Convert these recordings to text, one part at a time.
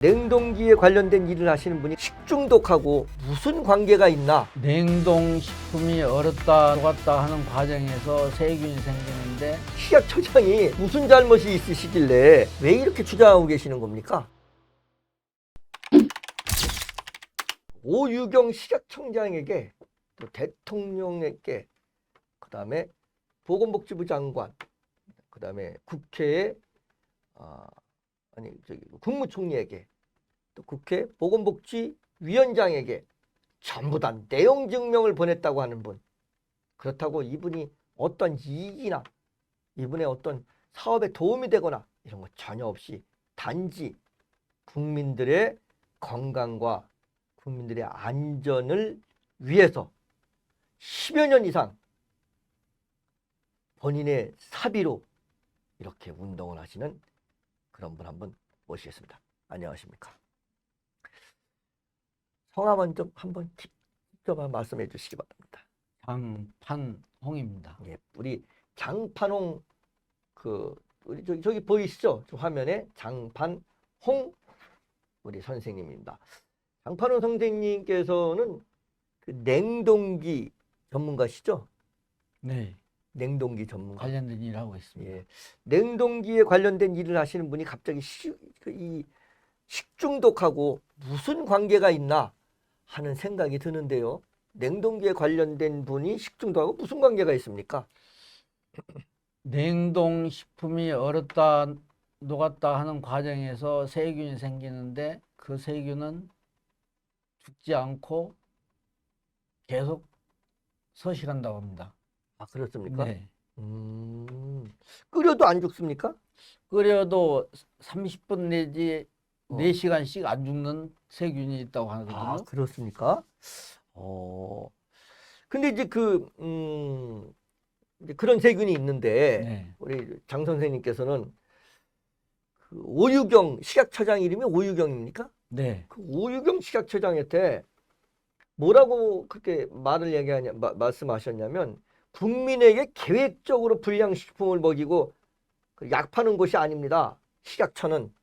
냉동기에 관련된 일을 하시는 분이 식중독하고 무슨 관계가 있나? 냉동식품이 얼었다 녹았다 하는 과정에서 세균이 생기는데 식약처장이 무슨 잘못이 있으시길래 왜 이렇게 주장하고 계시는 겁니까? 오유경 식약청장에게 또 대통령에게 그다음에 보건복지부 장관 그다음에 국회에 국무총리에게 또 국회 보건복지위원장에게 전부 다 내용 증명을 보냈다고 하는 분. 그렇다고 이분이 어떤 이익이나 이분의 어떤 사업에 도움이 되거나 이런 거 전혀 없이 단지 국민들의 건강과 국민들의 안전을 위해서 10여 년 이상 본인의 사비로 이렇게 운동을 하시는 그런 분 한번 모시겠습니다. 안녕하십니까? 성함 좀 한번 직접 말씀해 주시기 바랍니다. 장판홍입니다. 예, 우리 장판홍 우리 저기 보이시죠? 저 화면에 장판홍 우리 선생님입니다. 장판홍 선생님께서는 그 냉동기 전문가시죠? 네, 냉동기 전문가. 관련된 일을 하고 있습니다. 예, 냉동기에 관련된 일을 하시는 분이 갑자기 이 식중독하고 무슨 관계가 있나 하는 생각이 드는데요. 냉동기에 관련된 분이 식중독하고 무슨 관계가 있습니까? 냉동식품이 얼었다 녹았다 하는 과정에서 세균이 생기는데 그 세균은 죽지 않고 계속 서식한다고 합니다. 아, 그렇습니까? 네. 끓여도 안 죽습니까? 끓여도 30분 내지 어. 4시간씩 안 죽는 세균이 있다고 하거든요. 아, 그렇습니까? 근데 이제 이제 그런 세균이 있는데 네. 우리 장 선생님께서는 그 오유경 식약처장 이름이 오유경입니까? 네. 그 오유경 식약처장한테 뭐라고 그렇게 말씀하셨냐면 국민에게 계획적으로 불량식품을 먹이고 약 파는 곳이 아닙니다. 식약처는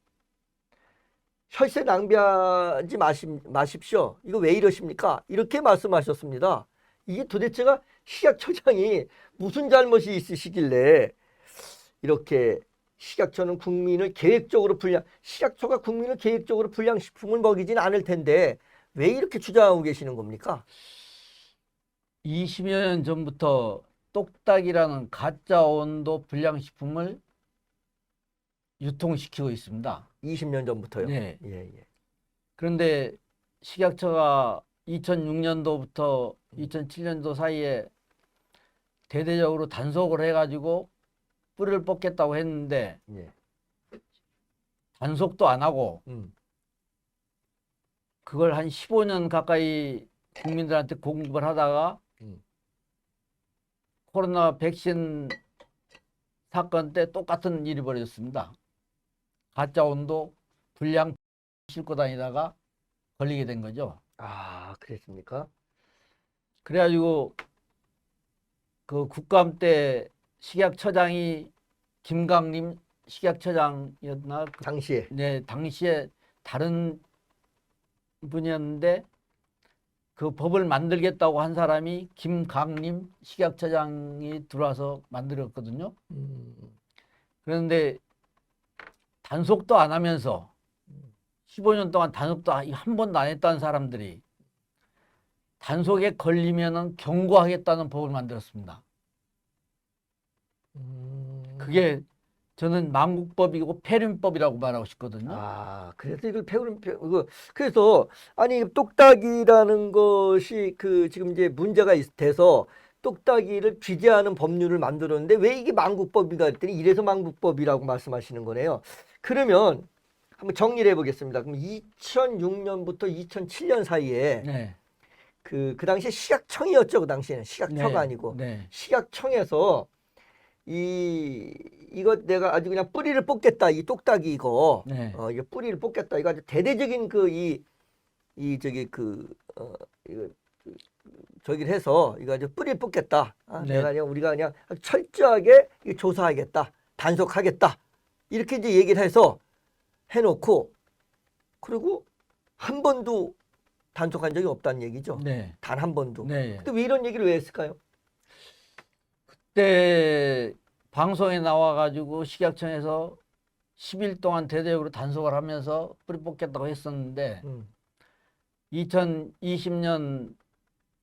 혈세 낭비하지 마십시오. 이거 왜 이러십니까? 이렇게 말씀하셨습니다. 이게 도대체가 식약처장이 무슨 잘못이 있으시길래 이렇게 식약처는 국민을 계획적으로 식약처가 국민을 계획적으로 불량식품을 먹이진 않을 텐데 왜 이렇게 주장하고 계시는 겁니까? 20여 년 전부터 똑딱이라는 가짜 온도 불량식품을 유통시키고 있습니다. 20년 전부터요? 네. 예, 예. 그런데 식약처가 2006년도부터 2007년도 사이에 대대적으로 단속을 해가지고 뿌리를 뽑겠다고 했는데 예. 단속도 안 하고 음. 그걸 한 15년 가까이 국민들한테 공급을 하다가 코로나 백신 사건 때 똑같은 일이 벌어졌습니다. 가짜 온도 불량 싣고 다니다가 걸리게 된 거죠. 아, 그랬습니까? 그래가지고 그 국감 때 식약처장이 김강림 식약처장이었나? 당시에. 네, 당시에 다른 분이었는데 그 법을 만들겠다고 한 사람이 김강림 식약처장이 들어와서 만들었거든요. 그런데 단속도 안 하면서 15년 동안 단속도 한 번도 안 했다는 사람들이 단속에 걸리면은 경고하겠다는 법을 만들었습니다. 그게 저는 망국법이고 폐륜법이라고 말하고 싶거든요. 아, 그래서 이걸 그래서 아니 똑딱이라는 것이 지금 이제 문제가 돼서 똑딱이를 규제하는 법률을 만들었는데 왜 이게 망국법이가 했더니 이래서 망국법이라고 말씀하시는 거네요. 그러면 한번 정리를 해보겠습니다. 그럼 2006년부터 2007년 사이에 네. 그 당시에 식약청이었죠. 그 당시에는 식약처가 네. 아니고 네. 식약청에서 이거 내가 아주 그냥 뿌리를 뽑겠다. 이 똑딱이 이거. 네. 이거 뿌리를 뽑겠다. 이거 아주 대대적인 이거 저기를 해서 이거 아주 뿌리를 뽑겠다. 네. 우리가 그냥 아주 철저하게 조사하겠다. 단속하겠다. 이렇게 이제 얘기를 해서 해놓고 그리고 한 번도 단속한 적이 없다는 얘기죠. 네. 단 한 번도. 네. 근데 왜 이런 얘기를 왜 했을까요? 그때 방송에 나와가지고 식약청에서 10일 동안 대대적으로 단속을 하면서 뿌리 뽑겠다고 했었는데 음, 2020년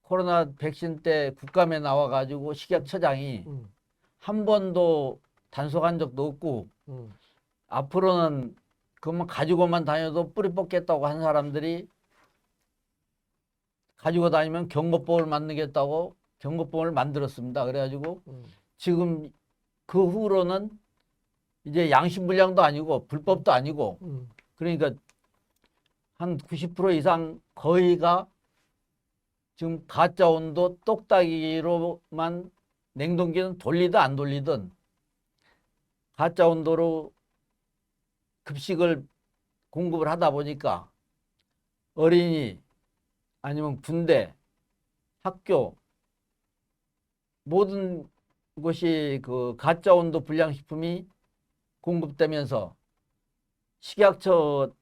코로나 백신 때 국감에 나와가지고 식약처장이 음, 한 번도 단속한 적도 없고 음, 앞으로는 그것만 가지고만 다녀도 뿌리 뽑겠다고 한 사람들이 가지고 다니면 경고법을 만들겠다고 경고법을 만들었습니다. 그래가지고 음, 지금 그 후로는 이제 양심불량도 아니고 불법도 아니고 음. 그러니까 한 90% 이상 거의가 지금 가짜 온도 똑딱이로만 냉동기는 돌리든 안 돌리든 가짜 온도로 급식을 공급을 하다 보니까 어린이 아니면 군대, 학교 모든 곳이 그 가짜 온도 불량식품이 공급되면서 식약처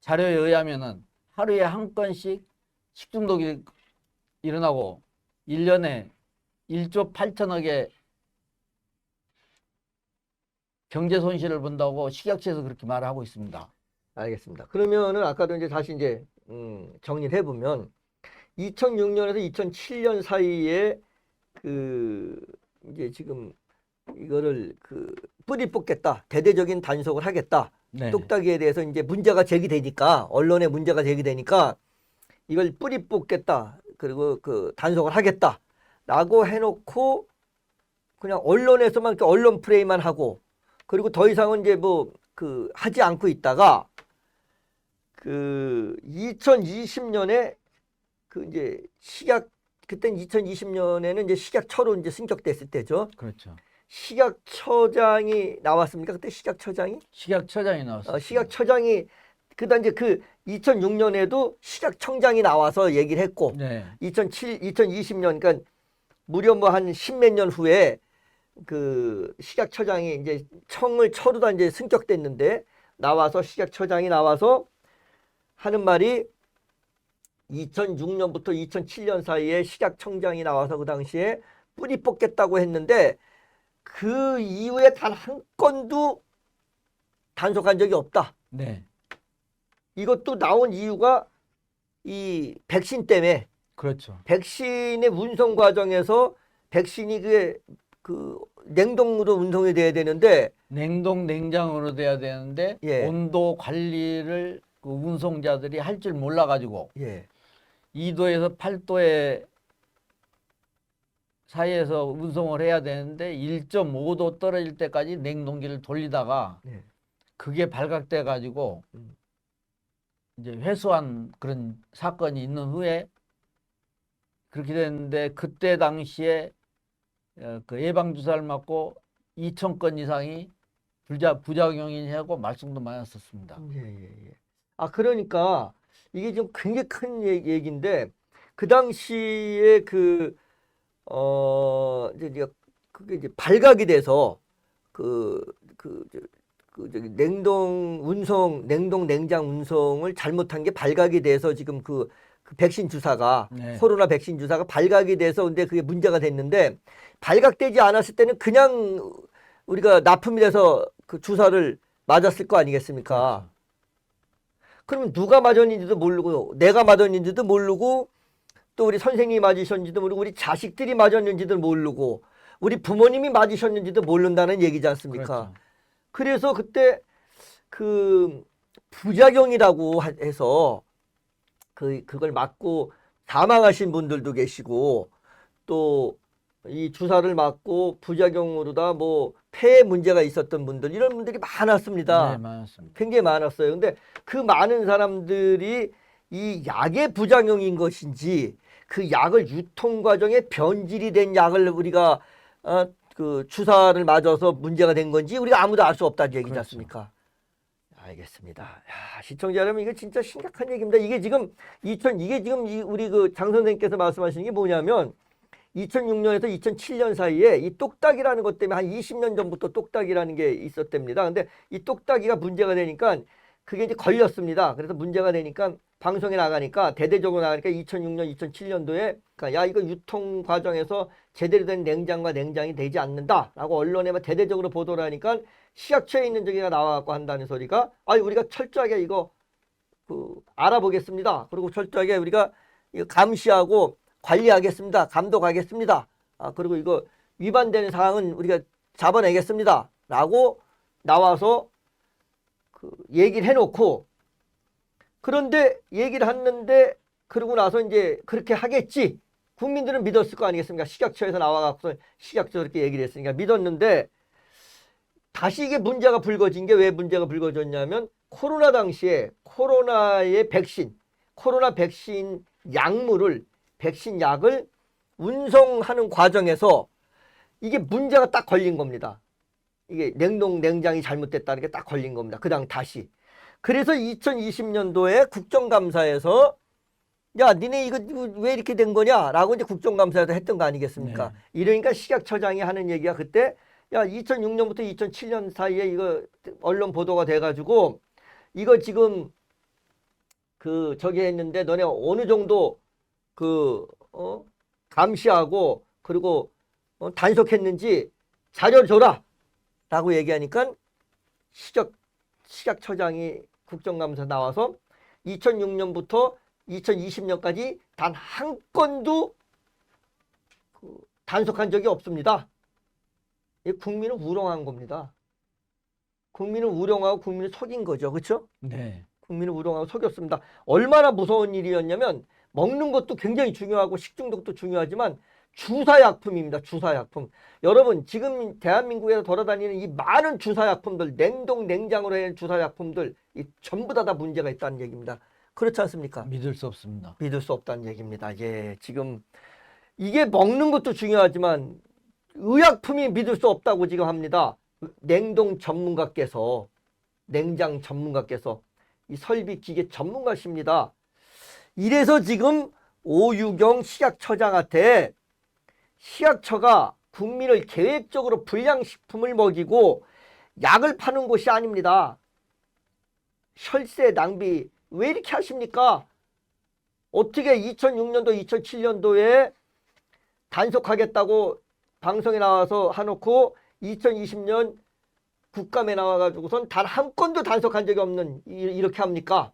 자료에 의하면은 하루에 한 건씩 식중독이 일어나고 1년에 1조 8천억의 경제 손실을 본다고 식약처에서 그렇게 말을 하고 있습니다. 알겠습니다. 그러면은 아까도 이제 다시 이제 정리를 해보면 2006년에서 2007년 사이에 그 이제 지금 이거를 그 뿌리 뽑겠다, 대대적인 단속을 하겠다. 네. 똑딱이에 대해서 이제 문제가 제기되니까 언론에 문제가 제기되니까 이걸 뿌리 뽑겠다. 그리고 그 단속을 하겠다라고 해놓고 그냥 언론에서만 이렇게 언론 프레임만 하고 그리고 더 이상은 이제 뭐 그 하지 않고 있다가 그 2020년에 그 이제 식약 그땐 2020년에는 이제 식약처로 이제 승격됐을 때죠. 그렇죠. 식약처장이 나왔습니까? 그때 식약처장이? 식약처장이 나왔어요. 식약처장이 그다음 이제 그 2006년에도 식약청장이 나와서 얘기를 했고 네. 2020년 그러니까 무려 뭐 한 십몇 년 후에 그 식약처장이 이제 처로다 이제 승격됐는데 나와서 식약처장이 나와서 하는 말이 2006년부터 2007년 사이에 식약청장이 나와서 그 당시에 뿌리 뽑겠다고 했는데 그 이후에 단 한 건도 단속한 적이 없다. 네. 이것도 나온 이유가 이 백신 때문에 그렇죠. 백신의 운송 과정에서 백신이 그 냉동으로 운송이 돼야 되는데 냉동 냉장으로 돼야 되는데 예. 온도 관리를 그 운송자들이 할 줄 몰라가지고 예. 2도에서 8도의 사이에서 운송을 해야 되는데 1.5도 떨어질 때까지 냉동기를 돌리다가 예. 그게 발각돼 가지고 음. 이제 회수한 그런 사건이 있는 후에 그렇게 됐는데 그때 당시에 그 예방 주사를 맞고 2,000건 이상이 부작용이냐고 말씀도 많았었습니다. 예. 아 그러니까 이게 좀 굉장히 큰 얘기인데 그 당시에 이제 그게 이제 발각이 돼서 저기 냉동 냉장 운송을 잘못한 게 발각이 돼서 지금 그 백신 주사가 네. 코로나 백신 주사가 발각이 돼서 근데 그게 문제가 됐는데 발각되지 않았을 때는 그냥 우리가 납품이 돼서 그 주사를 맞았을 거 아니겠습니까? 그렇죠. 그러면 누가 맞았는지도 모르고 내가 맞았는지도 모르고 또 우리 선생님이 맞으셨는지도 모르고 우리 자식들이 맞았는지도 모르고 우리 부모님이 맞으셨는지도 모른다는 얘기지 않습니까? 그렇죠. 그래서 그때 그 부작용이라고 해서 그걸 맞고 사망하신 분들도 계시고 또 이 주사를 맞고 부작용으로다 뭐 폐에 문제가 있었던 분들 이런 분들이 많았습니다. 네, 많았습니다. 굉장히 많았어요. 근데 그 많은 사람들이 이 약의 부작용인 것인지 그 약을 유통 과정에 변질이 된 약을 우리가 그 주사를 맞아서 문제가 된 건지 우리가 아무도 알 수 없다는 얘기지 그렇죠. 않습니까? 알겠습니다. 야, 시청자 여러분 이거 진짜 심각한 얘기입니다. 이게 지금 우리 그 장 선생님께서 말씀하시는 게 뭐냐면 2006년에서 2007년 사이에 이 똑딱이라는 것 때문에 한 20년 전부터 똑딱이라는 게 있었답니다. 근데 이 똑딱이가 문제가 되니까 그게 이제 걸렸습니다. 그래서 문제가 되니까 방송에 나가니까 대대적으로 나가니까 2006년, 2007년도에 그러니까 야 이거 유통 과정에서 제대로 된 냉장과 냉장이 되지 않는다라고 언론에만 대대적으로 보도를 하니까 식약처에 있는 저기가 나와갖고 한다는 소리가 우리가 철저하게 이거 알아보겠습니다. 그리고 철저하게 우리가 이거 감시하고 관리하겠습니다. 감독하겠습니다. 그리고 이거 위반되는 사항은 우리가 잡아내겠습니다. 라고 나와서 얘기를 해놓고 그런데 얘기를 했는데 그러고 나서 이제 그렇게 하겠지. 국민들은 믿었을 거 아니겠습니까? 식약처에서 나와갖고 식약처 그렇게 얘기를 했으니까 믿었는데 다시 이게 문제가 불거진 게 왜 문제가 불거졌냐면 코로나 당시에 코로나의 백신, 코로나 백신 약물을 백신 약을 운송하는 과정에서 이게 문제가 딱 걸린 겁니다. 이게 냉동 냉장이 잘못됐다는 게 딱 걸린 겁니다. 그다음 다시. 그래서 2020년도에 국정감사에서 야, 니네 이거 왜 이렇게 된 거냐라고 이제 국정감사에서 했던 거 아니겠습니까? 네. 이러니까 식약처장이 하는 얘기가 그때 야, 2006년부터 2007년 사이에 이거 언론 보도가 돼가지고 이거 지금 저기 했는데 너네 어느 정도 감시하고 그리고 단속했는지 자료 줘라 라고 얘기하니까 식약처장이 국정감사 나와서 2006년부터 2020년까지 단 한 건도 단속한 적이 없습니다. 국민을 우롱한 겁니다. 국민을 우롱하고 국민을 속인 거죠. 그렇죠? 네. 국민을 우롱하고 속였습니다. 얼마나 무서운 일이었냐면 먹는 것도 굉장히 중요하고 식중독도 중요하지만 주사약품입니다. 주사약품. 여러분 지금 대한민국에서 돌아다니는 이 많은 주사약품들 냉동 냉장으로 된 주사약품들 전부 다 문제가 있다는 얘기입니다. 그렇지 않습니까? 믿을 수 없습니다. 믿을 수 없다는 얘기입니다. 예, 지금 이게 먹는 것도 중요하지만 의약품이 믿을 수 없다고 지금 합니다. 냉동 전문가께서 냉장 전문가께서 이 설비 기계 전문가십니다. 이래서 지금 오유경 식약처장한테 식약처가 국민을 계획적으로 불량식품을 먹이고 약을 파는 곳이 아닙니다. 혈세 낭비 왜 이렇게 하십니까? 어떻게 2006년도 2007년도에 단속하겠다고 방송에 나와서 해놓고 2020년 국감에 나와가지고선 단 한 건도 단속한 적이 없는 이렇게 합니까?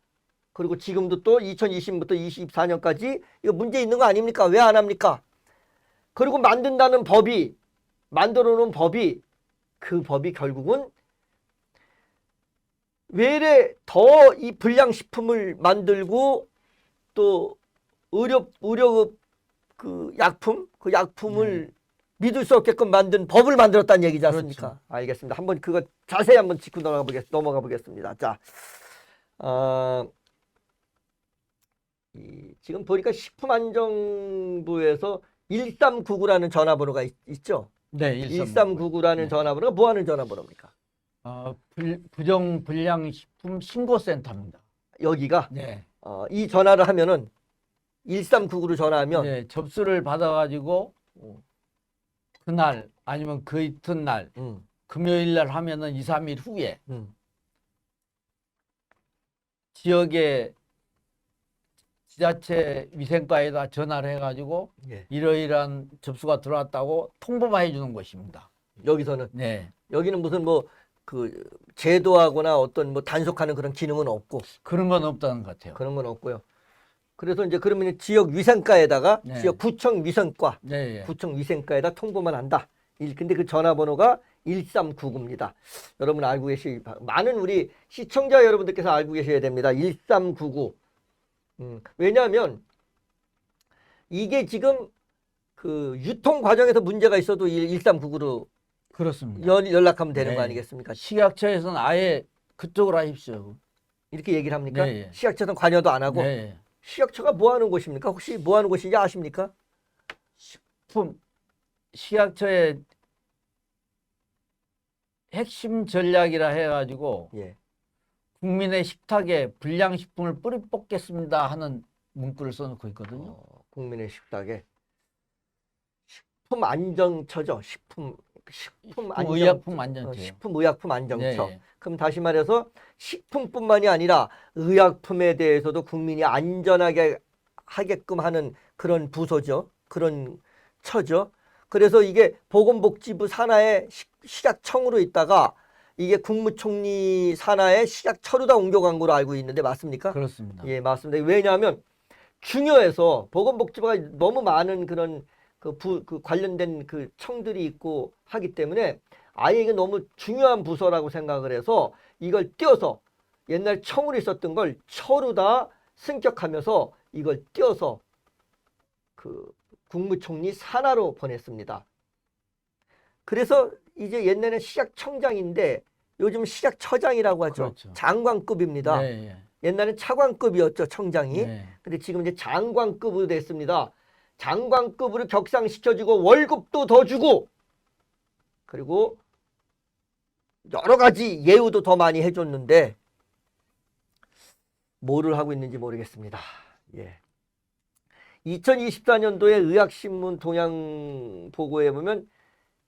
그리고 지금도 또 2020부터 24년까지 이거 문제 있는 거 아닙니까? 왜 안 합니까? 그리고 만든다는 법이 만들어 놓은 법이 그 법이 결국은 왜 더 이 불량식품을 만들고 또 의료 약품 그 약품을 믿을 수 없게끔 만든 법을 만들었다는 얘기지 않습니까? 그렇죠. 알겠습니다. 한번 그거 자세히 한번 짚고 넘어가 보겠습니다. 자, 지금 보니까 식품안정부에서 1399라는 전화번호가 있죠? 네, 1399라는 네. 전화번호가 뭐 하는 전화번호입니까? 부정 불량식품 신고센터입니다. 여기가 네. 이 전화를 하면은 1399로 전화하면 네, 접수를 받아가지고 그날 아니면 그 이튿날 금요일 날 하면은 2, 3일 후에 지역의 지자체 위생과에다 전화를 해가지고 예. 이러이러한 접수가 들어왔다고 통보만 해주는 것입니다. 여기서는 네, 여기는 무슨 제도하거나 어떤 단속하는 그런 기능은 없고 그런 건 없다는 것 같아요. 그런 건 없고요. 그래서 이제 그러면 지역 위생과에다가 네. 지역 구청 위생과 네, 구청 위생과에다 통보만 한다. 근데 그 전화번호가 1399입니다. 여러분 알고 많은 우리 시청자 여러분들께서 알고 계셔야 됩니다. 1399. 왜냐하면 이게 지금 유통 과정에서 문제가 있어도 1399로 그렇습니다. 연락하면 되는 네. 거 아니겠습니까? 식약처에서는 아예 그쪽으로 하십시오. 이렇게 얘기를 합니까? 네. 식약처는 관여도 안 하고. 네. 식약처가 뭐 하는 곳입니까? 혹시 뭐 하는 곳인지 아십니까? 식약처의 핵심 전략이라 해가지고 예. 국민의 식탁에 불량식품을 뿌리 뽑겠습니다 하는 문구를 써놓고 있거든요. 국민의 식탁에 식품안전처죠. 의약품 안전처요. 식품의약품 안정처. 예, 예. 그럼 다시 말해서 식품뿐만이 아니라 의약품에 대해서도 국민이 안전하게 하게끔 하는 그런 부서죠. 그런 처죠. 그래서 이게 보건복지부 산하의 식약청으로 있다가 이게 국무총리 산하의 식약처로 다 옮겨간 걸로 알고 있는데 맞습니까? 그렇습니다. 예, 맞습니다. 왜냐하면 중요해서 보건복지부가 너무 많은 그런 그 관련된 그 청들이 있고 하기 때문에 아예 이게 너무 중요한 부서라고 생각을 해서 이걸 띄어서 옛날 청으로 있었던 걸 처로 다 승격하면서 이걸 띄어서 그 국무총리 산하로 보냈습니다. 그래서 이제 옛날에는 식약청장인데 요즘 식약처장이라고 하죠. 그렇죠. 장관급입니다. 예, 예. 옛날엔 차관급이었죠, 청장이. 네. 근데 지금 이제 장관급으로 됐습니다. 장관급으로 격상시켜주고 월급도 더 주고 그리고 여러 가지 예우도 더 많이 해줬는데 뭐를 하고 있는지 모르겠습니다. 예. 2024년도에 의학신문 동향 보고에 보면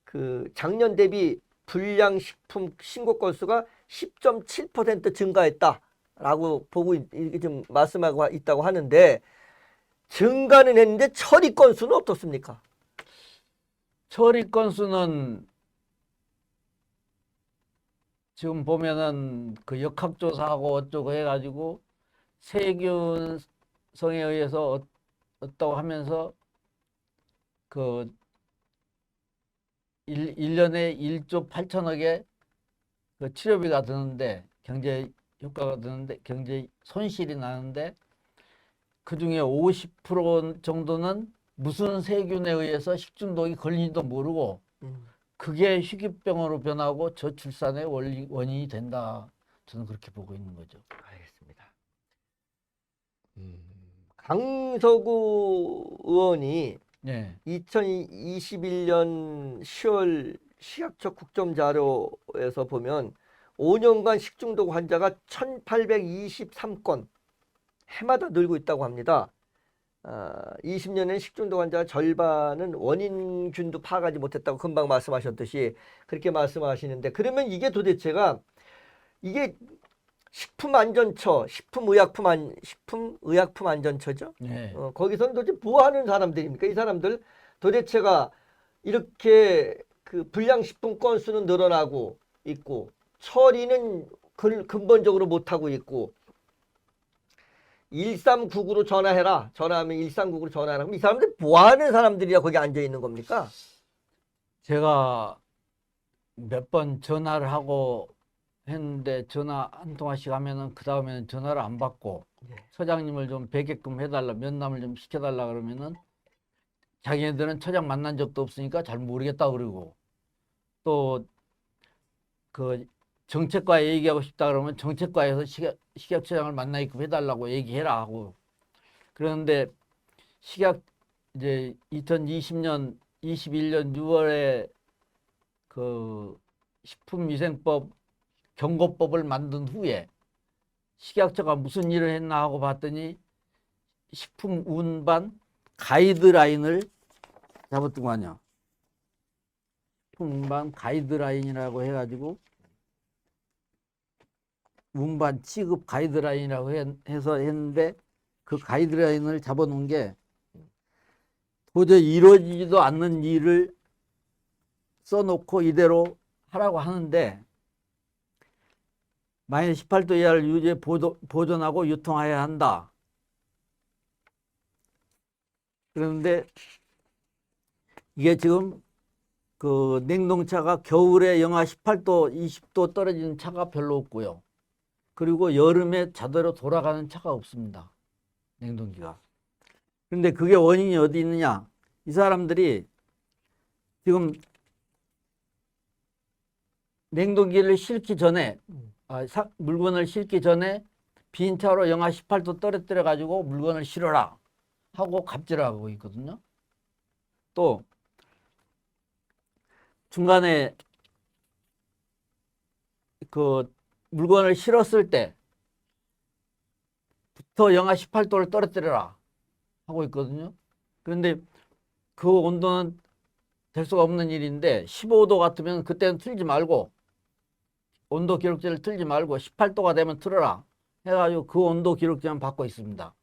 그 작년 대비 불량식품 신고 건수가 10.7% 증가했다라고 보고 이렇게 좀 말씀하고 있다고 하는데 증가는 했는데 처리 건수는 어떻습니까? 처리 건수는 지금 보면은 그 역학조사하고 어쩌고 해가지고 세균성에 의해서 어떠고 하면서 그 1년에 1조 8천억의 그 치료비가 드는데 경제 효과가 드는데 경제 손실이 나는데 그중에 50% 정도는 무슨 세균에 의해서 식중독이 걸리지도 모르고 그게 희귀병으로 변하고 저출산의 원인이 된다. 저는 그렇게 보고 있는 거죠. 알겠습니다. 강서구 의원이 네. 2021년 10월 식약처 국정자료에서 보면 5년간 식중독 환자가 1823건 해마다 늘고 있다고 합니다. 20년엔 식중독 환자 절반은 원인균도 파악하지 못했다고 금방 말씀하셨듯이 그렇게 말씀하시는데 그러면 이게 도대체가 이게 식품안전처, 식품의약품안전처죠? 네. 거기서는 도대체 뭐 하는 사람들입니까? 이 사람들 도대체가 이렇게 그 불량식품 건수는 늘어나고 있고 처리는 근본적으로 못하고 있고 1399로 전화해라. 전화하면 1399로 전화하라. 그럼 이 사람들 뭐 하는 사람들이야 거기 앉아 있는 겁니까? 제가 몇 번 전화를 하고 했는데 전화 한 통화씩 하면은 그 다음에는 전화를 안 받고 네. 처장님을 좀 뵙게끔 해달라 면담을 좀 시켜달라 그러면은 자기네들은 처장 만난 적도 없으니까 잘 모르겠다 그러고 또 그 정책과에 얘기하고 싶다 그러면 정책과에서 식약처장을 만나게끔 해달라고 얘기해라 하고 그런데 식약 이제 2020년 21년 6월에 그 식품위생법 경고법을 만든 후에 식약처가 무슨 일을 했나 하고 봤더니 식품 운반 가이드라인을 잡았던 거 아니야. 식품 운반 가이드라인이라고 해가지고 운반 취급 가이드라인이라고 해서 했는데 그 가이드라인을 잡아놓은 게 도저히 이루어지지도 않는 일을 써놓고 이대로 하라고 하는데 마이너스 18도 이하를 유지해 보존하고 유통해야 한다. 그런데 이게 지금 그 냉동차가 겨울에 영하 18도, 20도 떨어지는 차가 별로 없고요. 그리고 여름에 자대로 돌아가는 차가 없습니다. 냉동기가. 그런데 그게 원인이 어디 있느냐? 이 사람들이 지금 냉동기를 싣기 전에 물건을 싣기 전에 빈 차로 영하 18도 떨어뜨려 가지고 물건을 실어라 하고 갑질하고 있거든요. 또 중간에 그 물건을 실었을 때부터 영하 18도를 떨어뜨려라 하고 있거든요. 그런데 그 온도는 될 수가 없는 일인데 15도 같으면 그때는 틀지 말고 온도 기록제를 틀지 말고 18도가 되면 틀어라 해가지고 그 온도 기록제만 받고 있습니다.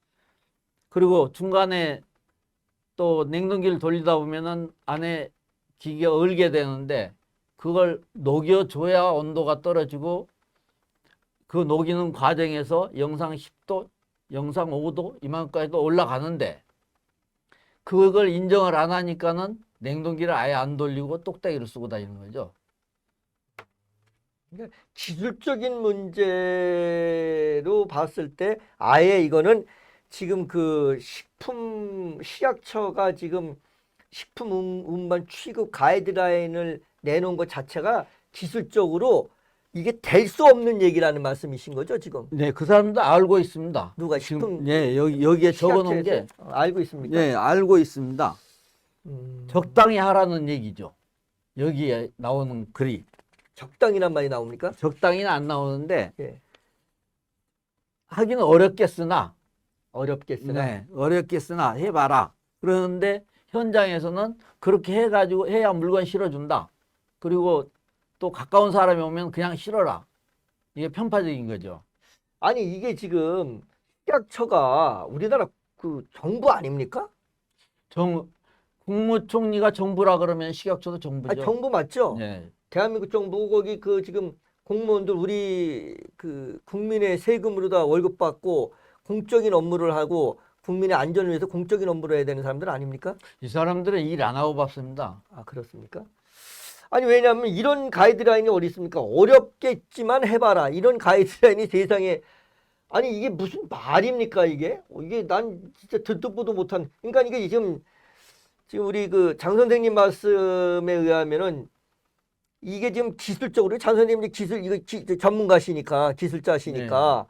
그리고 중간에 또 냉동기를 돌리다 보면은 안에 기계가 얼게 되는데 그걸 녹여줘야 온도가 떨어지고 그 녹이는 과정에서 영상 10도, 영상 5도 이만까지도 올라가는데 그걸 인정을 안 하니까는 냉동기를 아예 안 돌리고 똑딱이를 쓰고 다니는 거죠. 그러니까 기술적인 문제로 봤을 때 아예 이거는 지금 그 식약처가 지금 식품 운반 취급 가이드라인을 내놓은 것 자체가 기술적으로 이게 될 수 없는 얘기라는 말씀이신 거죠, 지금? 네, 그 사람도 알고 있습니다. 누가 지금 식품 네, 여기에 적어놓은 게 식약처에서 알고 있습니까? 네, 알고 있습니다. 음, 적당히 하라는 얘기죠. 여기에 나오는 글이 적당이란 말이 나옵니까? 적당히는 안 나오는데 예, 하기는 어렵겠으나 어렵겠으나. 네, 어렵겠으나 해봐라. 그러는데 현장에서는 그렇게 해가지고 해야 물건 실어준다. 그리고 또 가까운 사람이 오면 그냥 실어라. 이게 편파적인 거죠. 아니 이게 지금 식약처가 우리나라 그 정부 아닙니까? 국무총리가 정부라 그러면 식약처도 아, 정부죠. 정부 맞죠? 네. 대한민국 정부 거기 그 지금 공무원들 우리 그 국민의 세금으로 다 월급 받고 공적인 업무를 하고 국민의 안전을 위해서 공적인 업무를 해야 되는 사람들 아닙니까? 이 사람들은 일 안 하고 봤습니다. 아, 그렇습니까? 아니 왜냐하면 이런 가이드라인이 어디 있습니까? 어렵겠지만 해봐라. 이런 가이드라인이 세상에 아니 이게 무슨 말입니까 이게? 이게 난 진짜 듣도 보도 못한. 그러니까 이게 지금 우리 그 장 선생님 말씀에 의하면은 이게 지금 기술적으로 장 선생님이 기술 이거 전문가시니까 기술자시니까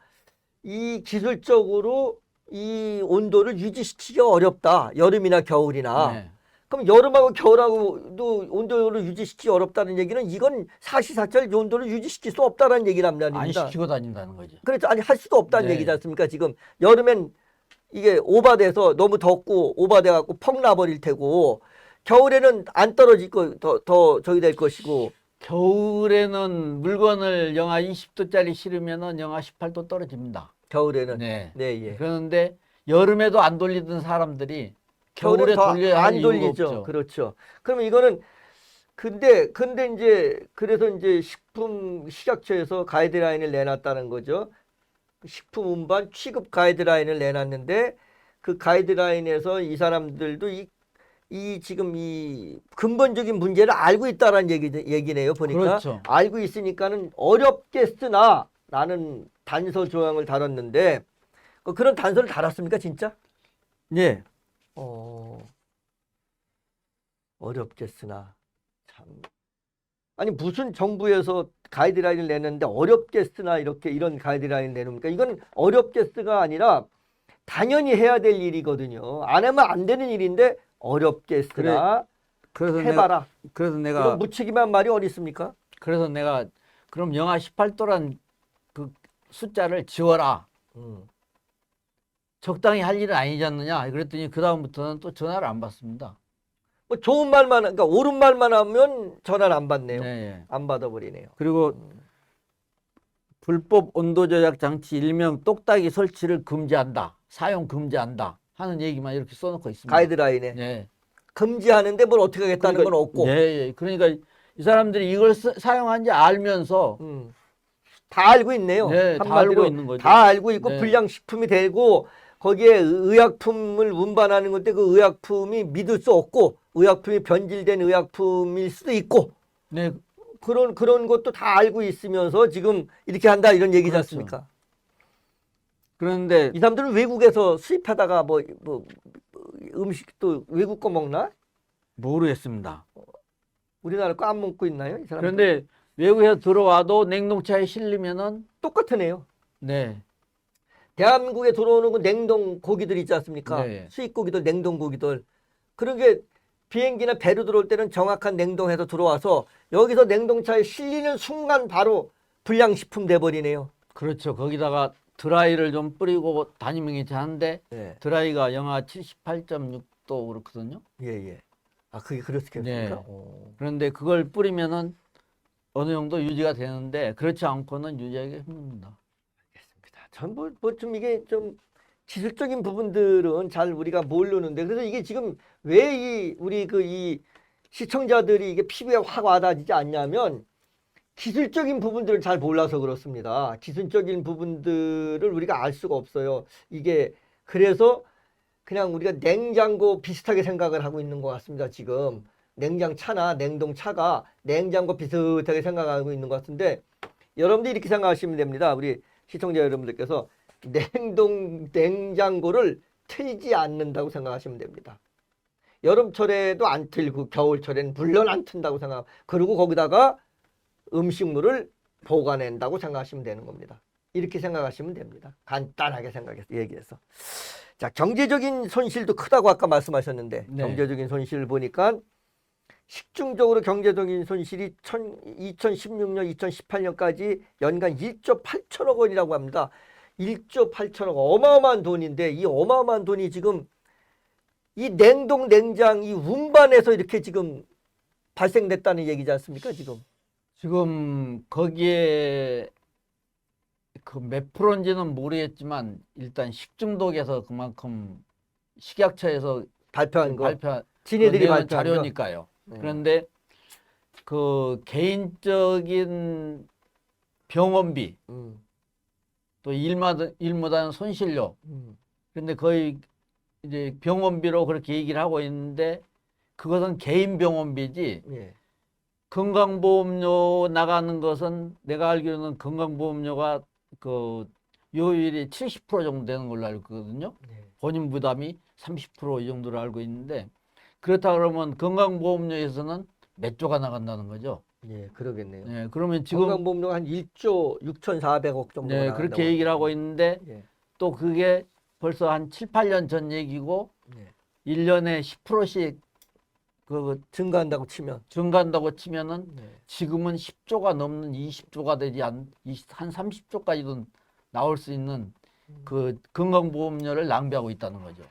이 기술적으로 이 온도를 유지시키기 어렵다. 여름이나 겨울이나. 네. 그럼 여름하고 겨울하고도 온도를 유지시키기 어렵다는 얘기는 이건 사시사철 온도를 유지시킬 수 없다는 얘기란 안 말입니다. 시키고 다닌다는 거죠. 그렇죠. 아니 할 수도 없다는 네. 얘기지 않습니까? 지금 여름엔 이게 오바돼서 너무 덥고 오바돼 갖고 펑 나버릴 테고 겨울에는 안 떨어질 더 저기 될 것이고 겨울에는 물건을 영하 20도짜리 실으면은 영하 18도 떨어집니다. 겨울에는 네. 네, 예. 그런데 여름에도 안 돌리던 사람들이 겨울에 겨울에 돌려야 할 안 이유가 돌리죠. 없죠. 그렇죠. 그러면 이거는 근데 이제 그래서 이제 식약처에서 가이드라인을 내놨다는 거죠. 식품 운반 취급 가이드라인을 내놨는데 그 가이드라인에서 이 사람들도 이 지금 이 근본적인 문제를 알고 있다라는 얘기네요. 보니까 그렇죠. 알고 있으니까는 어렵게 쓰나 라는 단서 조항을 달았는데 그런 단서를 달았습니까, 진짜? 네. 어렵게 쓰나 참. 아니 무슨 정부에서 가이드라인을 내는데 어렵게 쓰나 이런 가이드라인을 내놓습니까? 이건 어렵게 쓰가 아니라 당연히 해야 될 일이거든요. 안 하면 안 되는 일인데 어렵게 쓰나 그래서 해봐라. 그래서 이런 내가 무책임한 말이 어디 있습니까? 그럼 영하 18도란 그 숫자를 지워라. 적당히 할 일은 아니지 않느냐. 그랬더니 그 다음부터는 또 전화를 안 받습니다. 뭐 좋은 말만 그러니까 옳은 말만 하면 전화를 안 받네요. 네. 안 받아버리네요. 그리고 불법 온도 조작 장치 일명 똑딱이 설치를 금지한다. 사용 금지한다. 하는 얘기만 이렇게 써놓고 있습니다. 가이드라인에 네. 금지하는데 뭘 어떻게 하겠다는 건 없고 네. 그러니까 이 사람들이 이걸 사용한지 알면서 다 알고 있네요. 네, 다 한마디로 알고 있는 거죠. 다 알고 있고 네. 불량식품이 되고 거기에 의약품을 운반하는 건데 그 의약품이 믿을 수 없고 의약품이 변질된 의약품일 수도 있고 네. 그런 것도 다 알고 있으면서 지금 이렇게 한다 이런 얘기지 그렇죠. 않습니까? 그런데 이 사람들은 외국에서 수입하다가 뭐 음식도 외국 거 먹나? 모르겠습니다. 우리나라 거 안 먹고 있나요? 이 사람 그런데 외국에서 들어와도 냉동차에 실리면은 똑같으네요. 네. 대한민국에 들어오는 그 냉동 고기들 있지 않습니까? 네. 수입 고기들, 냉동 고기들. 그런 게 비행기나 배로 들어올 때는 정확한 냉동해서 들어와서 여기서 냉동차에 실리는 순간 바로 불량식품 돼버리네요. 그렇죠. 거기다가 드라이를 좀 뿌리고 다니면 괜찮은데 예, 드라이가 영하 78.6도 그렇거든요. 예, 예. 아, 그게 그렇겠습니까? 네. 오. 그런데 그걸 뿌리면은 어느 정도 유지가 되는데 그렇지 않고는 유지하기 힘듭니다. 알겠습니다. 전좀 이게 좀 기술적인 부분들은 잘 우리가 모르는데 그래서 이게 지금 왜 이 우리 그 이 시청자들이 이게 피부에 확 와닿지 않냐면 기술적인 부분들을 잘 몰라서 그렇습니다. 기술적인 부분들을 우리가 알 수가 없어요. 이게 그래서 그냥 우리가 냉장고 비슷하게 생각을 하고 있는 것 같습니다. 지금 냉장차나 냉동차가 냉장고 비슷하게 생각하고 있는 것 같은데 여러분들이 이렇게 생각하시면 됩니다. 우리 시청자 여러분들께서 냉장고를 틀지 않는다고 생각하시면 됩니다. 여름철에도 안 틀고 겨울철에는 물론 안 튼다고 생각. 그리고 거기다가 음식물을 보관한다고 생각하시면 되는 겁니다. 이렇게 생각하시면 됩니다. 간단하게 얘기해서. 자, 경제적인 손실도 크다고 아까 말씀하셨는데 네. 경제적인 손실을 보니까 식중적으로 경제적인 손실이 2016년, 2018년까지 연간 1조 8천억 원이라고 합니다. 1조 8천억 어마어마한 돈인데 이 어마어마한 돈이 지금 이 냉동 냉장 이 운반에서 이렇게 지금 발생됐다는 얘기지 않습니까? 지금 거기에 그 몇 프로인지는 모르겠지만 일단 식중독에서 그만큼 식약처에서 발표한 거, 발표 지네들이 내는 발표한 거. 자료니까요. 네. 그런데 그 개인적인 병원비 음, 또 일마다 손실료. 음, 그런데 거의 이제 병원비로 그렇게 얘기를 하고 있는데 그것은 개인 병원비지 예, 건강보험료 나가는 것은 내가 알기로는 건강보험료가 그 요율이 70% 정도 되는 걸로 알고 있거든요. 예. 본인 부담이 30%이 정도로 알고 있는데 그렇다 그러면 건강보험료에서는 몇 조가 나간다는 거죠. 예, 그러겠네요. 네, 그러면 지금 건강보험료가 한 1조 6,400억 정도가 네, 나간다고 그렇게 얘기를 하고 있는데 예, 또 그게 벌써 한 7, 8년 전 얘기고 예. 1년에 10%씩 그 증가한다고 치면 증가한다고 치면은 예. 지금은 10조가 넘는 20조가 되지 한 30조까지도 나올 수 있는 그 건강보험료를 낭비하고 있다는 거죠.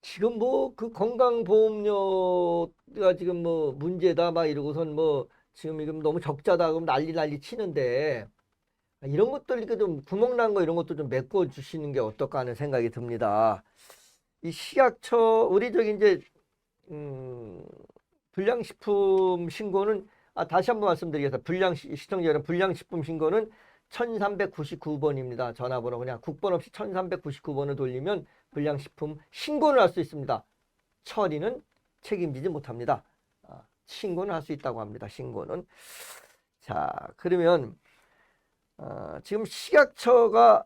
지금 뭐 그 건강보험료가 지금 뭐 문제다 막 이러고선 뭐 지금 이거 너무 적자다 그럼 난리 치는데 이런 것들 이렇게 좀 구멍 난 거 이런 것도 좀 메꿔 주시는 게 어떨까 하는 생각이 듭니다. 이 식약처 우리 저기 이제 불량식품 신고는 다시 한번 말씀드리겠습니다. 시청자 여러분 불량식품 신고는 1399번입니다. 전화번호 그냥 국번 없이 1399번을 돌리면 불량식품 신고를 할 수 있습니다. 처리는 책임지지 못합니다. 신고는 할 수 있다고 합니다. 신고는. 자, 그러면 지금 식약처가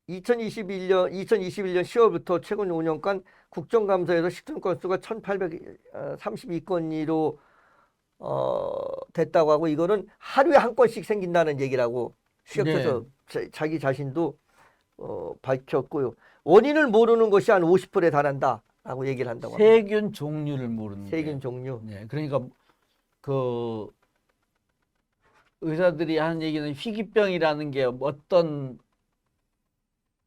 2021년 10월부터 최근 5년간 국정감사에서 식품 건수가 1832건으로 됐다고 하고 이거는 하루에 한 건씩 생긴다는 얘기라고 식약처에서 자기 자신도 밝혔고요. 원인을 모르는 것이 한 50%에 달한다라고 얘기를 한다고 합니다. 세균 종류를 모르는 세균 게. 종류. 네, 그러니까 그 의사들이 하는 얘기는 희귀병이라는 게 어떤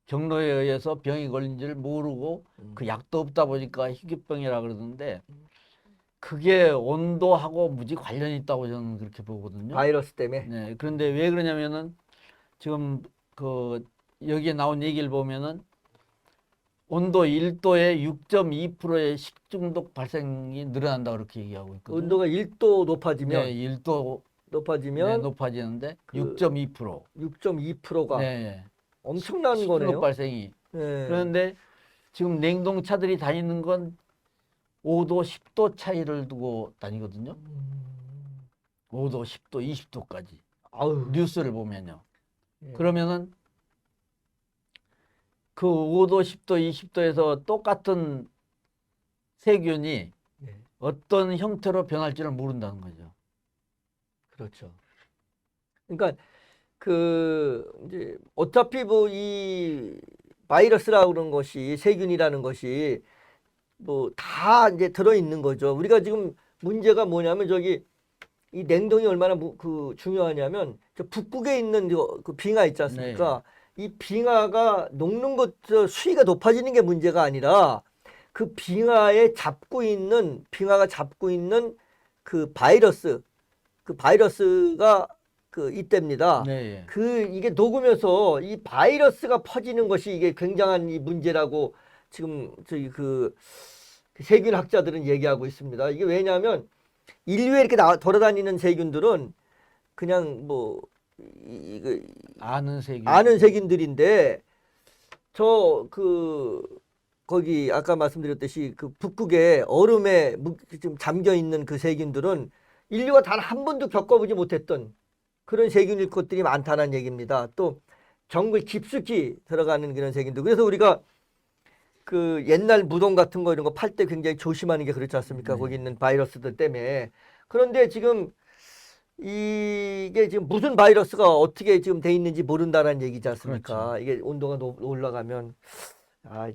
경로에 의해서 병이 걸린지를 모르고 그 약도 없다 보니까 희귀병이라 그러는데 그게 온도하고 무지 관련이 있다고 저는 그렇게 보거든요. 바이러스 때문에. 네, 그런데 왜 그러냐면은 지금 그 여기에 나온 얘기를 보면은 온도 1도에 6.2%의 식중독 발생이 늘어난다 그렇게 얘기하고 있거든요. 온도가 1도 높아지면 네, 1도 높아지면 높아지는데 그 6.2%. 6.2%가 네, 엄청난 식중독 거네요. 발생이. 네. 그런데 지금 냉동차들이 다니는 건 5도, 10도 차이를 두고 다니거든요. 5도, 10도, 20도까지. 아우. 뉴스를 보면요. 예. 그러면은 그 5도, 10도, 20도에서 똑같은 세균이 예. 어떤 형태로 변할지를 모른다는 거죠. 그렇죠. 그러니까 그 이제 어차피 뭐 이 바이러스라고 그런 것이 세균이라는 것이 뭐 다 이제 들어 있는 거죠. 우리가 지금 문제가 뭐냐면 저기 이 냉동이 얼마나 그 중요하냐면 저 북극에 있는 그 빙하 있지 않습니까? 이 빙하가 녹는 것 수위가 높아지는 게 문제가 아니라 그 빙하가 잡고 있는 그 바이러스가 그 이때입니다. 네. 이게 녹으면서 이 바이러스가 퍼지는 것이 이게 굉장한 이 문제라고 지금 저희 그 세균 학자들은 얘기하고 있습니다. 이게 왜냐하면 인류에 이렇게 돌아다니는 세균들은 그냥 뭐 이거 아는 세균. 아는 세균들인데 거기 아까 말씀드렸듯이 그 북극의 얼음에 좀 잠겨 있는 그 세균들은 인류가 단 한 번도 겪어보지 못했던 그런 세균일 것들이 많다는 얘기입니다. 또 정글 깊숙이 들어가는 그런 세균들. 그래서 우리가 그 옛날 무덤 같은 거 이런 거 팔 때 굉장히 조심하는 게 그렇지 않습니까? 네. 거기 있는 바이러스들 때문에. 그런데 지금 이게 지금 무슨 바이러스가 어떻게 지금 돼 있는지 모른다는 얘기지 않습니까? 그렇죠. 이게 온도가 올라가면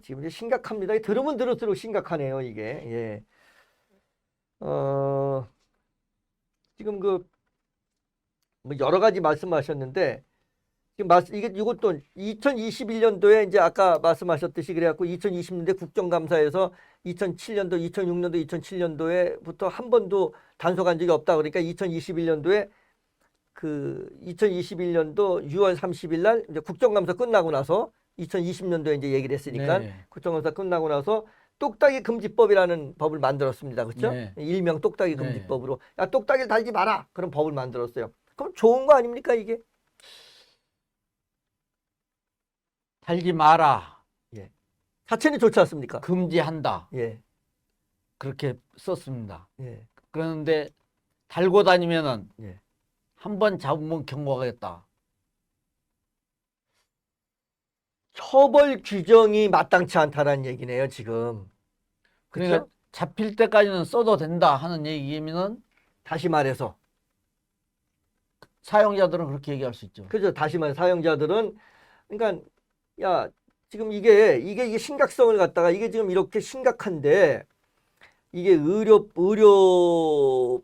지금 이제 심각합니다. 들으면 들을수록 심각하네요, 이게. 예. 지금 뭐 여러 가지 말씀하셨는데 지금 이것도 2021년도에 이제 아까 말씀하셨듯이 그래갖고 2020년대 국정감사에서 2007년도, 2006년도, 2007년도에부터 한 번도 단속한 적이 없다. 그러니까 2021년도에 2021년도 6월 30일 날 이제 국정감사 끝나고 나서 2020년도에 이제 얘기를 했으니까 네. 국정감사 끝나고 나서 똑딱이 금지법이라는 법을 만들었습니다. 그렇죠? 네. 일명 똑딱이 네. 금지법으로 야 똑딱이를 달지 마라. 그런 법을 만들었어요. 그럼 좋은 거 아닙니까 이게? 달지 마라. 예. 자체는 좋지 않습니까? 금지한다. 예. 그렇게 썼습니다. 예. 그런데 달고 다니면은 예. 한 번 잡으면 경고하겠다. 처벌 규정이 마땅치 않다는 얘기네요, 지금. 그러니까 그렇죠? 잡힐 때까지는 써도 된다 하는 얘기면은 다시 말해서. 사용자들은 그렇게 얘기할 수 있죠. 그죠? 다시 말해 사용자들은 그러니까 야, 지금 이게 심각성을 갖다가 이게 지금 이렇게 심각한데 이게 의료품도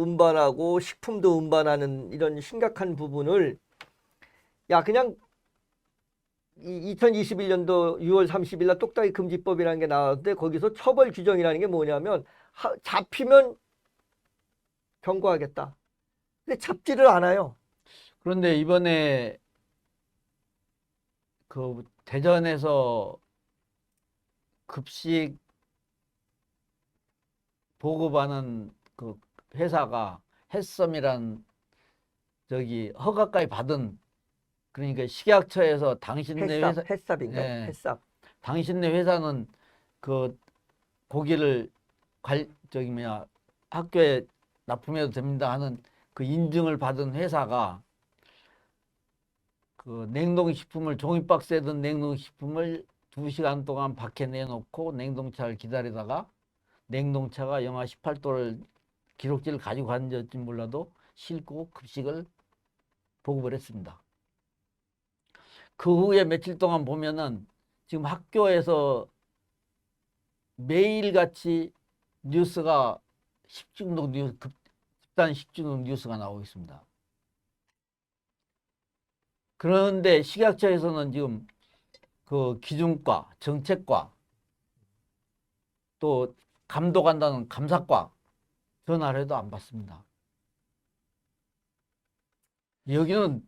운반하고 식품도 운반하는 이런 심각한 부분을 그냥 2021년도 6월 30일 날 똑딱이 금지법이라는 게 나왔는데 거기서 처벌 규정이라는 게 뭐냐면 잡히면 경고하겠다. 근데 잡지를 않아요. 그런데 이번에 그 대전에서 급식 보급하는 그 회사가 햇섬이란 저기 허가까지 받은, 그러니까 식약처에서 당신네 회사, 햇삽인가? 예, 햇삽. 당신네 회사는 그 고기를 학교에 납품해도 됩니다 하는 그 인증을 받은 회사가 그 냉동식품을 종이박스에 든 냉동식품을 2시간 동안 밖에 내놓고 냉동차를 기다리다가 냉동차가 영하 18도를 기록지를 가지고 갔는지 몰라도 싣고 급식을 보급을 했습니다. 그 후에 며칠 동안 보면은 지금 학교에서 매일같이 뉴스가 집단 식중독 뉴스가 나오고 있습니다. 그런데 식약처에서는 지금 그 기준과 정책과 또 감독한다는 감사과 전화를 해도 안 받습니다. 여기는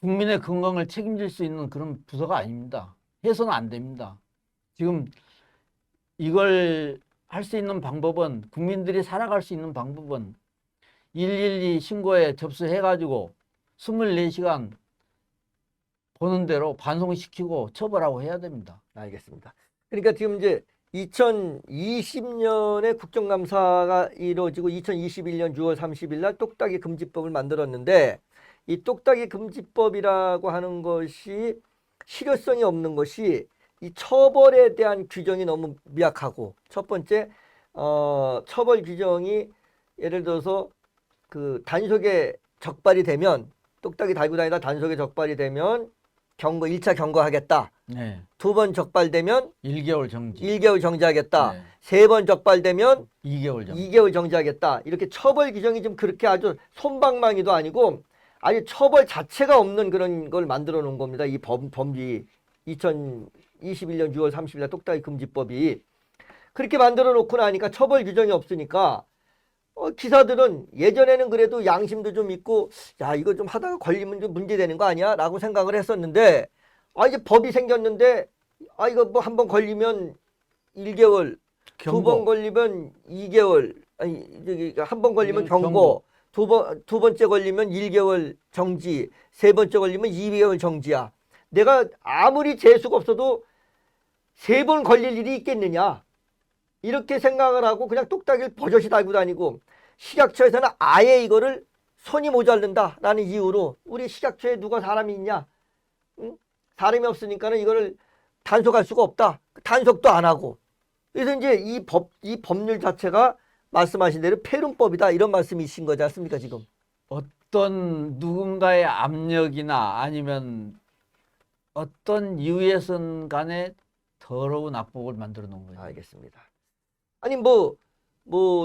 국민의 건강을 책임질 수 있는 그런 부서가 아닙니다. 해서는 안 됩니다. 지금 이걸 할 수 있는 방법은, 국민들이 살아갈 수 있는 방법은 112 신고에 접수해가지고 24시간 보는 대로 반송시키고 처벌하고 해야 됩니다. 알겠습니다. 그러니까 지금 이제 2020년에 국정감사가 이루어지고 2021년 6월 30일 날 똑딱이 금지법을 만들었는데 이 똑딱이 금지법이라고 하는 것이 실효성이 없는 것이 이 처벌에 대한 규정이 너무 미약하고, 첫 번째 처벌 규정이 예를 들어서 그 단속에 적발이 되면, 똑딱이 달고 다니다 단속에 적발이 되면 1차 경고하겠다. 네. 2번 적발되면 1개월 정지. 1개월 정지하겠다. 네. 3번 적발되면 2개월 정지. 2개월 정지하겠다. 이렇게 처벌 규정이 좀 그렇게 아주 솜방망이도 아니고 아주 처벌 자체가 없는 그런 걸 만들어 놓은 겁니다. 이 법이 2021년 6월 30일 날 똑딱이 금지법이. 그렇게 만들어 놓고 나니까 처벌 규정이 없으니까 기사들은 예전에는 그래도 양심도 좀 있고 야 이거 좀 하다가 걸리면 좀 문제되는 거 아니야? 라고 생각을 했었는데 이제 법이 생겼는데 이거 뭐 한 번 걸리면 1개월, 두 번 경고. 걸리면 2개월, 아니 저기 한 번 걸리면 경고, 경고. 두 번째 걸리면 1개월 정지, 세 번째 걸리면 2개월 정지야. 내가 아무리 재수가 없어도 3번 걸릴 일이 있겠느냐? 이렇게 생각을 하고 그냥 뚝딱이를 버젓이 달고 다니고 식약처에서는 아예 이거를 손이 모자른다라는 이유로 우리 식약처에 누가 사람이 있냐? 응? 사람이 없으니까는 이거를 단속할 수가 없다. 단속도 안 하고. 그래서 이제 이 법률 자체가 말씀하신 대로 폐륜법이다 이런 말씀이신 거지 않습니까 지금? 어떤 누군가의 압력이나 아니면 어떤 이유에선 간에 더러운 악법을 만들어 놓은 거예요. 알겠습니다. 아니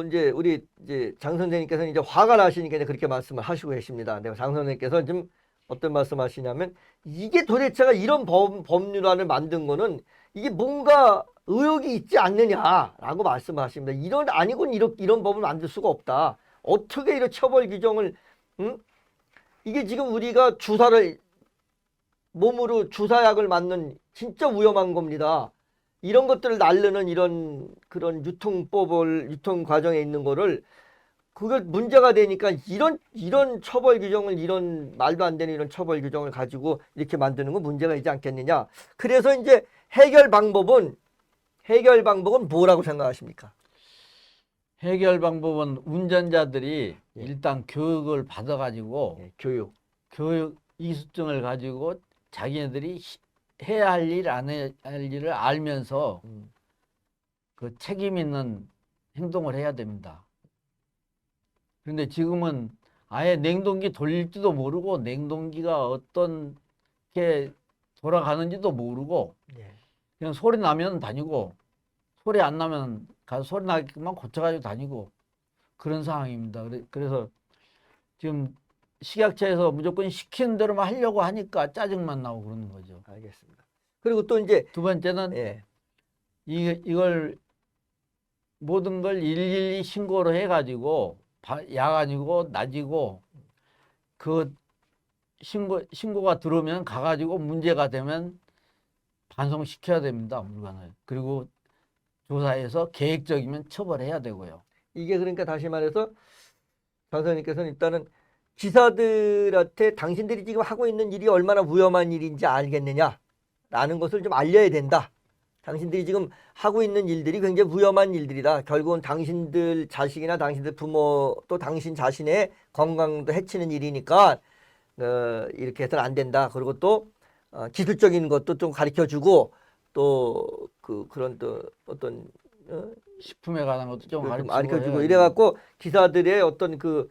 이제 우리 이제 장 선생님께서는 이제 화가 나시니까 이제 그렇게 말씀을 하시고 계십니다. 근데 장 선생님께서 지금 어떤 말씀하시냐면 이게 도대체가 이런 법률안을 만든 거는 이게 뭔가 의혹이 있지 않느냐라고 말씀하십니다. 이런 아니고는 이런 법을 만들 수가 없다. 어떻게 이런 처벌 규정을 응? 이게 지금 우리가 몸으로 주사약을 맞는 진짜 위험한 겁니다. 이런 것들을 날르는 이런 그런 유통 과정에 있는 거를 그걸 문제가 되니까 이런 처벌 규정을 이런 말도 안 되는 이런 처벌 규정을 가지고 이렇게 만드는 건 문제가 있지 않겠느냐. 그래서 이제 해결 방법은 뭐라고 생각하십니까? 해결 방법은 운전자들이 예. 일단 교육을 받아가지고 예, 교육. 교육 이수증을 가지고 자기네들이 해야 할 일, 안 해야 할 일을 알면서 그 책임 있는 행동을 해야 됩니다. 그런데 지금은 아예 냉동기 돌릴지도 모르고 냉동기가 어떤 게 돌아가는지도 모르고 예. 그냥 소리 나면 다니고 소리 안 나면 가서 소리 나게만 고쳐가지고 다니고 그런 상황입니다. 그래서 지금 식약처에서 무조건 시키는 대로만 하려고 하니까 짜증만 나고 그러는 거죠. 알겠습니다. 그리고 또 이제 두 번째는 예. 이걸 모든 걸 112 신고를 해가지고 야간이고 낮이고 그 신고가 들어오면 가가지고 문제가 되면 반송시켜야 됩니다, 물건을. 그리고 조사해서 계획적이면 처벌해야 되고요. 이게 그러니까 다시 말해서 장선님께서는 일단은 기사들한테 당신들이 지금 하고 있는 일이 얼마나 위험한 일인지 알겠느냐라는 것을 좀 알려야 된다. 당신들이 지금 하고 있는 일들이 굉장히 위험한 일들이다. 결국은 당신들 자식이나 당신들 부모 또 당신 자신의 건강도 해치는 일이니까 이렇게 해서는 안 된다. 그리고 또 기술적인 것도 좀 가르쳐주고 또 그런 또 어떤 식품에 관한 것도 좀 가르쳐주고 이래갖고 기사들의 어떤 그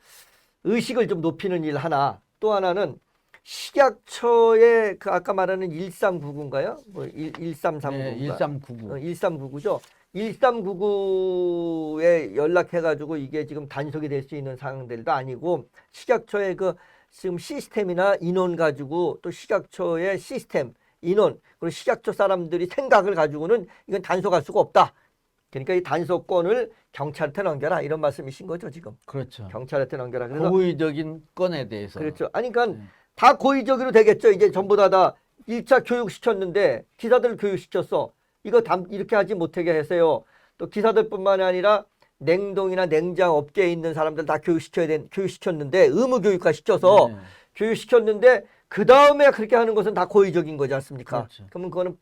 의식을 좀 높이는 일 하나. 또 하나는 식약처의 그 아까 말하는 1399인가요? 뭐 1339인가? 네, 1399. 1399죠. 1399에 연락해가지고 이게 지금 단속이 될 수 있는 상황들도 아니고 식약처의 그 지금 시스템이나 인원 가지고 또 식약처의 시스템, 인원 그리고 식약처 사람들이 생각을 가지고는 이건 단속할 수가 없다. 그러니까 이 단속권을 경찰한테 넘겨라 이런 말씀이신 거죠 지금. 그렇죠. 경찰한테 넘겨라. 그래서 고의적인 건에 대해서. 그렇죠. 아니 그러니까 다 고의적으로 되겠죠. 이제 전부 다 1차 교육 시켰는데 기사들 교육시켰어. 이거 이렇게 하지 못하게 하세요. 또 기사들뿐만 아니라 냉동이나 냉장 업계에 있는 사람들 다 교육시켰는데 의무 교육화 시켜서 네. 교육시켰는데 그 다음에 그렇게 하는 것은 다 고의적인 거지 않습니까? 그렇죠. 그러면 그거는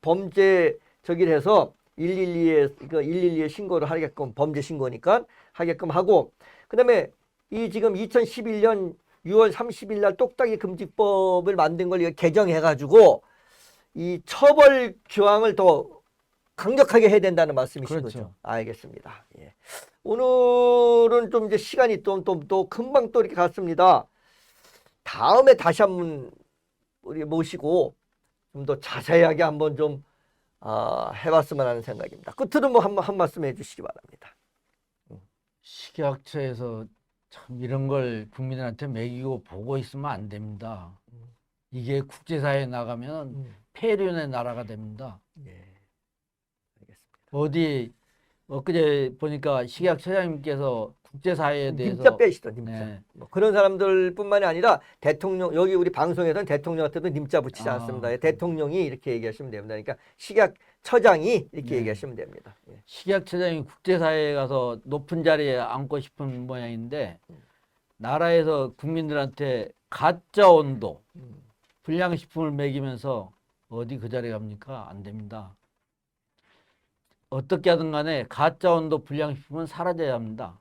범죄 저기를 해서 112에 신고를 하게끔 범죄 신고니까 하게끔 하고 그다음에 이 지금 2011년 6월 30일 날 똑딱이 금지법을 만든 걸 이거 개정해 가지고 이 처벌 조항을 더 강력하게 해야 된다는 말씀이신 그렇죠. 거죠. 알겠습니다. 예. 오늘은 좀 이제 시간이 또 금방 또 이렇게 갔습니다. 다음에 다시 한번 우리 모시고 좀 더 자세하게 한번 좀 해봤으면 하는 생각입니다. 끝으로 뭐 한 말씀 해주시기 바랍니다. 식약처에서 참 이런 걸 국민들한테 먹이고 보고 있으면 안 됩니다. 이게 국제사회에 나가면 폐륜의 나라가 됩니다. 예, 알겠습니다. 어디 엊그제 보니까 식약 처장님께서 국제사회에 대해서 nim자 빼시죠, nim자. 네. 뭐 그런 사람들뿐만이 아니라 대통령 여기 우리 방송에서는 대통령한테도 nim자 붙이지 않습니다. 아, 대통령이 이렇게 얘기하시면 됩니다. 그러니까 식약처장이 이렇게 네. 얘기하시면 됩니다. 예. 식약 처장이 국제사회에 가서 높은 자리에 앉고 싶은 모양인데 나라에서 국민들한테 가짜 온도, 불량식품을 먹이면서 어디 그 자리에 갑니까? 안 됩니다. 어떻게 하든 간에 가짜 온도 불량식품은 사라져야 합니다.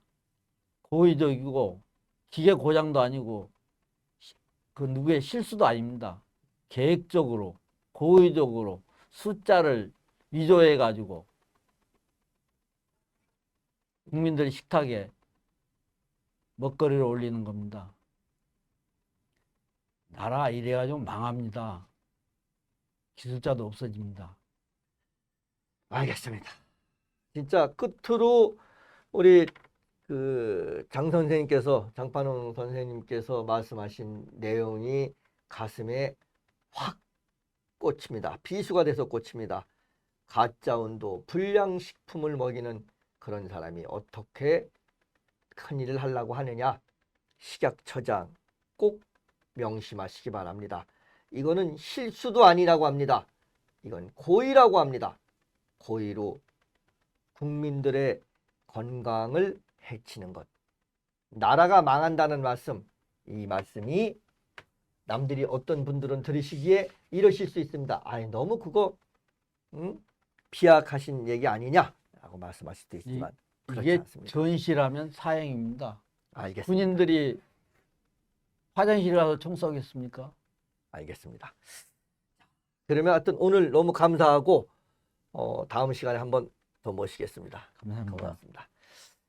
고의적이고 기계 고장도 아니고 그 누구의 실수도 아닙니다. 계획적으로 고의적으로 숫자를 위조해 가지고 국민들 식탁에 먹거리를 올리는 겁니다. 나라 이래가지고 망합니다. 기술자도 없어집니다. 알겠습니다. 진짜 끝으로 우리 그 장 선생님께서 장판홍 선생님께서 말씀하신 내용이 가슴에 확 꽂힙니다. 비수가 돼서 꽂힙니다. 가짜 온도, 불량식품을 먹이는 그런 사람이 어떻게 큰일을 하려고 하느냐. 식약처장 꼭 명심하시기 바랍니다. 이거는 실수도 아니라고 합니다. 이건 고의라고 합니다. 고의로 국민들의 건강을 해치는 것. 나라가 망한다는 말씀, 이 말씀이 남들이 어떤 분들은 들으시기에 이러실 수 있습니다. 아니 너무 그거 비약하신 얘기 아니냐라고 말씀하실 수도 있지만 그렇지 이게 않습니다. 전시라면 사형입니다. 알겠습니다. 군인들이 화장실 가서 총 쏘겠습니까? 알겠습니다. 그러면 하여튼 오늘 너무 감사하고 다음 시간에 한번 더 모시겠습니다. 감사합니다. 고맙습니다.